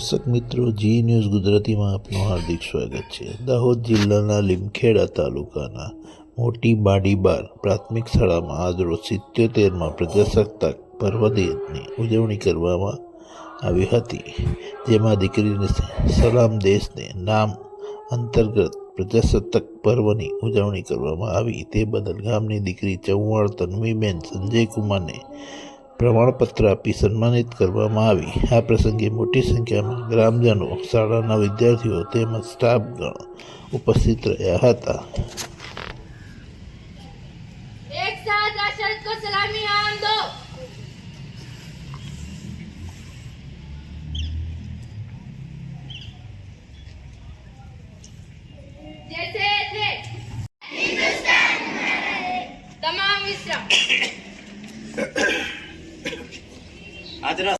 દર્શક મિત્રો, જી ન્યૂઝ ગુજરાતીમાં આપનું હાર્દિક સ્વાગત છે। દાહોદ જિલ્લાના લીમખેડા તાલુકાના મોટી બાડીબાર પ્રાથમિક શાળામાં આજરોજ 77માં પ્રજાસત્તાક પર્વ દિનની ઉજવણી કરવામાં આવી હતી, જેમાં દીકરીને સલામ દેશને નામ અંતર્ગત પ્રજાસત્તાક પર્વની ઉજવણી કરવામાં આવી। તે બદલ ગામની દીકરી ચૌહાણ તન્વીબેન સંજયકુમારને પ્રમાણપત્ર આપી સન્માનિત કરવામાં આવી। આ પ્રસંગે મોટી સંખ્યામાં ગ્રામજનો, શાળાના વિદ્યાર્થીઓ તેમજ સ્ટાફગણ ઉપસ્થિત રહ્યા હતા। एक साथ राष्ट्र को सलामी आम दो। जैसे थे हिंदुस्तान हमारा है, तमाम विश्राम आदरा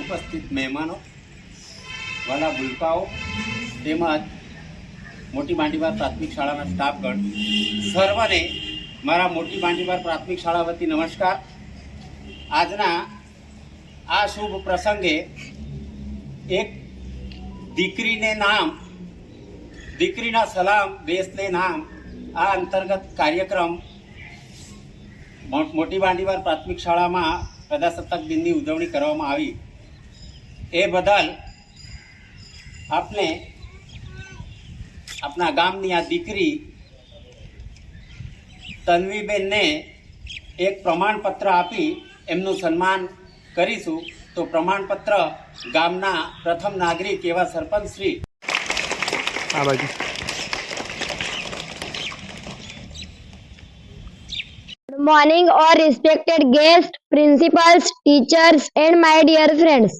उपस्थित मेहमानों, वाला बुलकाओ તેમજ મોટી બાંડીબાર પ્રાથમિક શાળાના સ્ટાફગણ સર્વને મારા મોટી બાંડીબાર પ્રાથમિક શાળા વતી નમસ્કાર। આજના આ શુભ પ્રસંગે એક દીકરીને નામ, દીકરીના સલામ દેશને નામ આ અંતર્ગત કાર્યક્રમ મોટી બાંડીબાર પ્રાથમિક શાળામાં પ્રજાસત્તાક દિનની ઉજવણી કરવામાં આવી। એ બદલ આપને આપણા ગામની આ દીકરી તન્વીબેનને એક પ્રમાણપત્ર આપી એમનું સન્માન કરીશું। તો પ્રમાણપત્ર ગામના પ્રથમ નાગરિક એવા સરપંચ શ્રી આ બાજુ Good morning, all respected guests, principals, teachers, and my dear friends.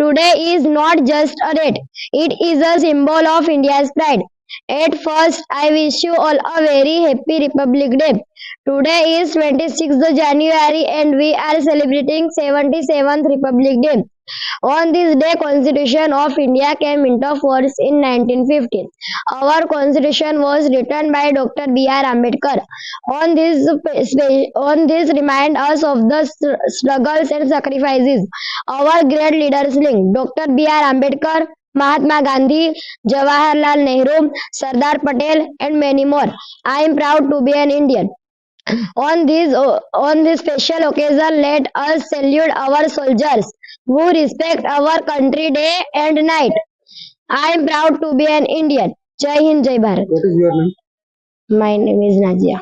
Today is not just a date, it is a symbol of India's pride. At first, I wish you all a very happy Republic Day. Today is 26th January and we are celebrating 77th Republic Day. On this day, Constitution of India came into force in 1950. Our Constitution was written by Dr. B.R. Ambedkar. On this remind us of the struggles and sacrifices our great leaders like Dr. B.R. Ambedkar, Mahatma Gandhi, Jawaharlal Nehru, Sardar Patel, and many more. I am proud to be an Indian. On this special occasion, let us salute our soldiers who respect our country day and night. I am proud to be an Indian. Jai Hind, Jai Bharat. What is your name? My name is Najia.